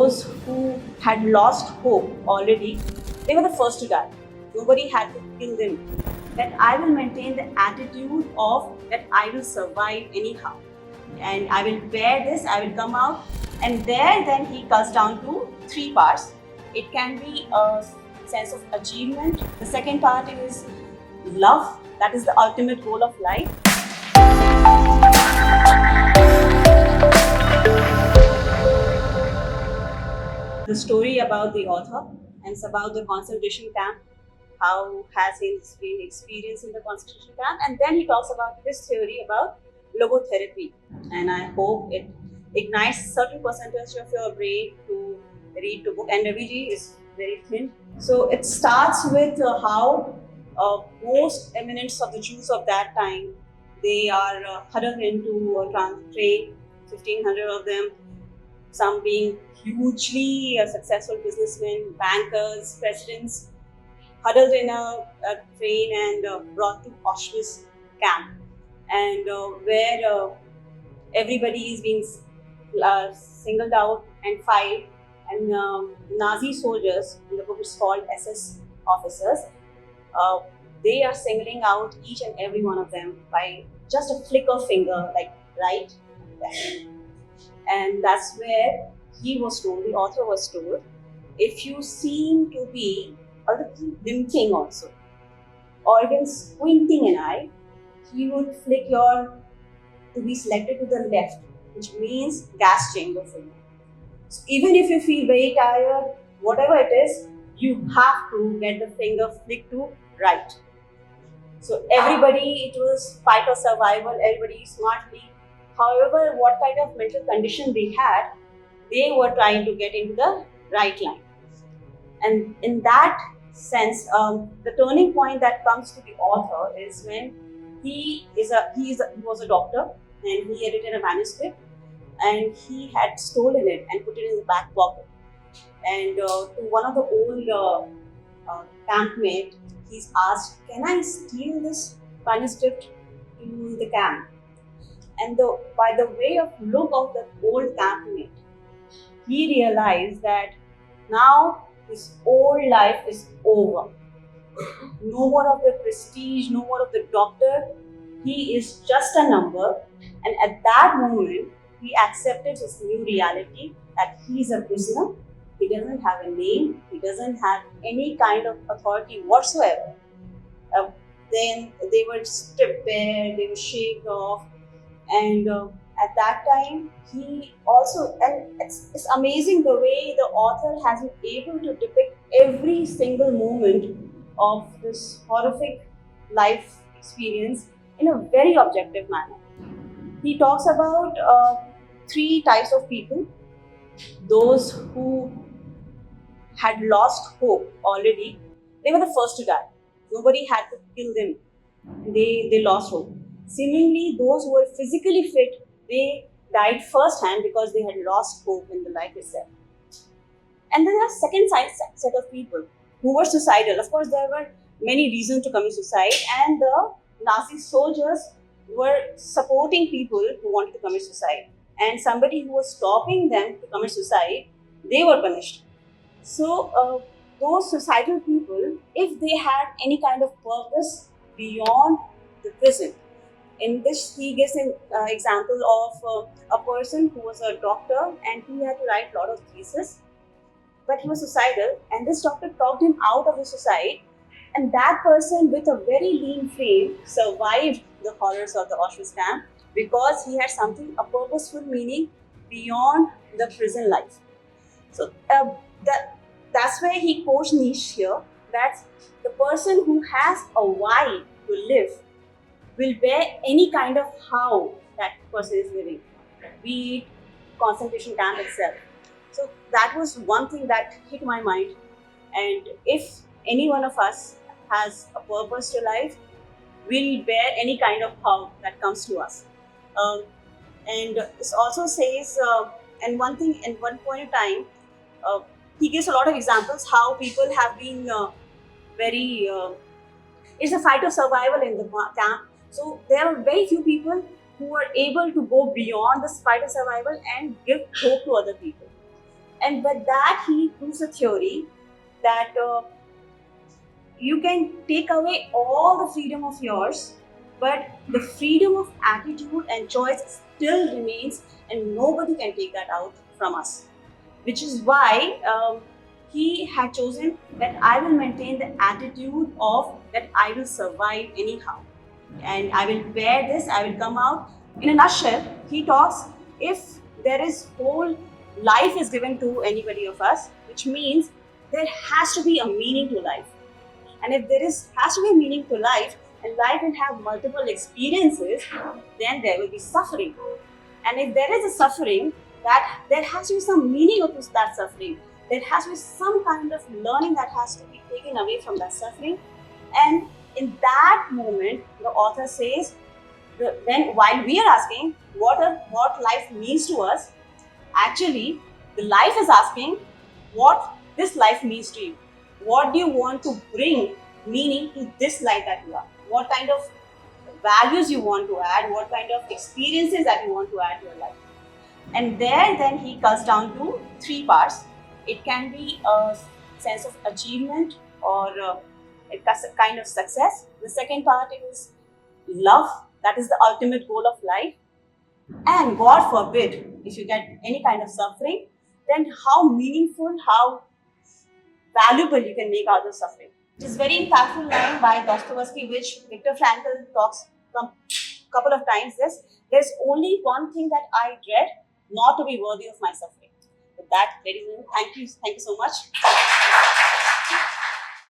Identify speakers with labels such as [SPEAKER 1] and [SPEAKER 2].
[SPEAKER 1] those who had lost hope already, they were the first to die. Nobody had to kill them. That I will maintain the attitude of that I will survive anyhow. And I will bear this, I will come out. And there then he cuts down to 3 parts. It can be a sense of achievement. The second part is love. That is the ultimate goal of life. The story about the author, and it's about the concentration camp. How has he been experienced in the concentration camp? And then he talks about his theory about logotherapy. And I hope it ignites certain percentage of your brain to read the book. And Ravi is very thin. So it starts with how most eminents of the Jews of that time, they are huddled into a train, 1,500 of them, some being hugely successful businessmen, bankers, presidents, huddled in a train and brought to Auschwitz camp, and where everybody is being singled out and filed, and Nazi soldiers, in the book is called SS officers, they are singling out each and every one of them by just a flick of finger, like right, left. And that's where he was told, the author was told, if you seem to be a little limping also, organs squinting an eye, he would flick your to be selected to the left, which means gas chamber for you. So even if you feel very tired, whatever it is, you have to get the finger flicked to right. So everybody, it was fight or survival, everybody smartly. However, what kind of mental condition they had, they were trying to get into the right line. And in that sense, the turning point that comes to the author is when he was a doctor and he edited a manuscript and he had stolen it and put it in the back pocket. And to one of the old campmates, he's asked, "Can I steal this manuscript to the camp?" And by the way of look of the old campmate, he realized that now his old life is over. No more of the prestige, no more of the doctor. He is just a number. And at that moment, he accepted his new reality that he is a prisoner. He doesn't have a name. He doesn't have any kind of authority whatsoever. Then they were stripped bare, they were shaved off. And at that time, he also, and it's amazing the way the author has been able to depict every single moment of this horrific life experience in a very objective manner. He talks about 3 types of people: those who had lost hope already, they were the first to die. Nobody had to kill them. They lost hope. Seemingly, those who were physically fit, they died firsthand because they had lost hope in the life itself. And then there are second set of people who were suicidal. Of course, there were many reasons to commit suicide, and the Nazi soldiers were supporting people who wanted to commit suicide. And somebody who was stopping them to commit suicide, they were punished. So those suicidal people, if they had any kind of purpose beyond the prison, in this, he gives an example of a person who was a doctor and he had to write a lot of theses, but he was suicidal, and this doctor talked him out of the suicide, and that person with a very lean frame survived the horrors of the Auschwitz camp because he had something, a purposeful meaning beyond the prison life. So that's where he quotes Nietzsche here, that the person who has a why to live will bear any kind of how that person is living, be it concentration camp itself. So that was one thing that hit my mind. And if any one of us has a purpose to life, we'll bear any kind of how that comes to us. And this also says, and one thing, at one point in time, he gives a lot of examples how people have been it's a fight of survival in the camp. So there are very few people who are able to go beyond this fight of survival and give hope to other people. And with that, he proves a theory that you can take away all the freedom of yours, but the freedom of attitude and choice still remains, and nobody can take that out from us. Which is why he had chosen that I will maintain the attitude of that I will survive anyhow, and I will bear this, I will come out. In a nutshell, he talks, if there is whole life is given to anybody of us, which means there has to be a meaning to life. And if there has to be a meaning to life, and life will have multiple experiences, then there will be suffering. And if there is a suffering, that there has to be some meaning of that suffering. There has to be some kind of learning that has to be taken away from that suffering. And in that moment, the author says, while we are asking what life means to us, actually, the life is asking what this life means to you. What do you want to bring meaning to this life that you are? What kind of values you want to add? What kind of experiences that you want to add to your life? And there, then he cuts down to 3 parts. It can be a sense of achievement or a kind of success. The second part is love. That is the ultimate goal of life. And God forbid, if you get any kind of suffering, then how meaningful, how valuable you can make out of suffering. It is very impactful line by Dostoevsky, which Viktor Frankl talks a couple of times. There's only one thing that I dread, not to be worthy of my suffering. With that, ladies and gentlemen, thank you so much.